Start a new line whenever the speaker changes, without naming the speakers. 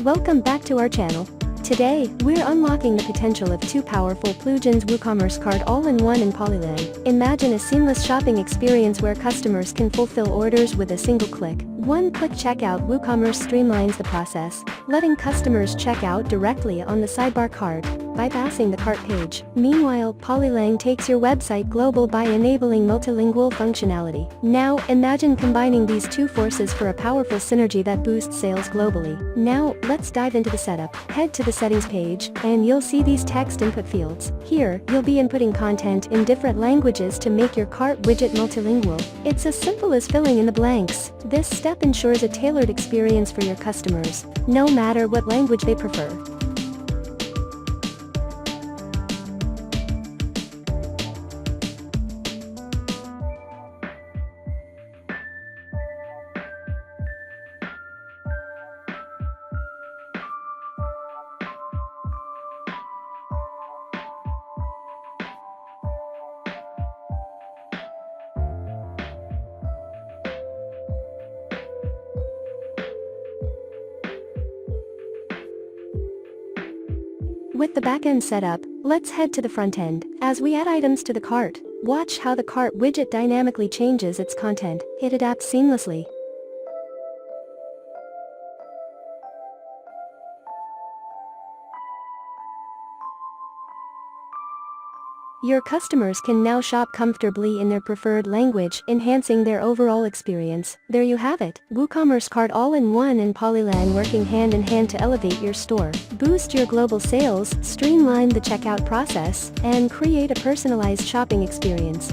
Welcome back to our channel. Today, we're unlocking the potential of two powerful plugins: WooCommerce Cart All-in-One and Polylang. Imagine a seamless shopping experience where customers can fulfill orders with a single click. One-click checkout. WooCommerce streamlines the process, letting customers check out directly on the sidebar cart, bypassing the cart page. Meanwhile, Polylang takes your website global by enabling multilingual functionality. Now, imagine combining these two forces for a powerful synergy that boosts sales globally. Now, let's dive into the setup. Head to the settings page, and you'll see these text input fields. Here, you'll be inputting content in different languages to make your cart widget multilingual. It's as simple as filling in the blanks. This step ensures a tailored experience for your customers, no matter what language they prefer. With the backend set up, let's head to the front end. As we add items to the cart, watch how the cart widget dynamically changes its content. It adapts seamlessly. Your customers can now shop comfortably in their preferred language, enhancing their overall experience. There you have it, WooCommerce Cart All-in-One and Polylang working hand in hand to elevate your store, boost your global sales, streamline the checkout process, and create a personalized shopping experience.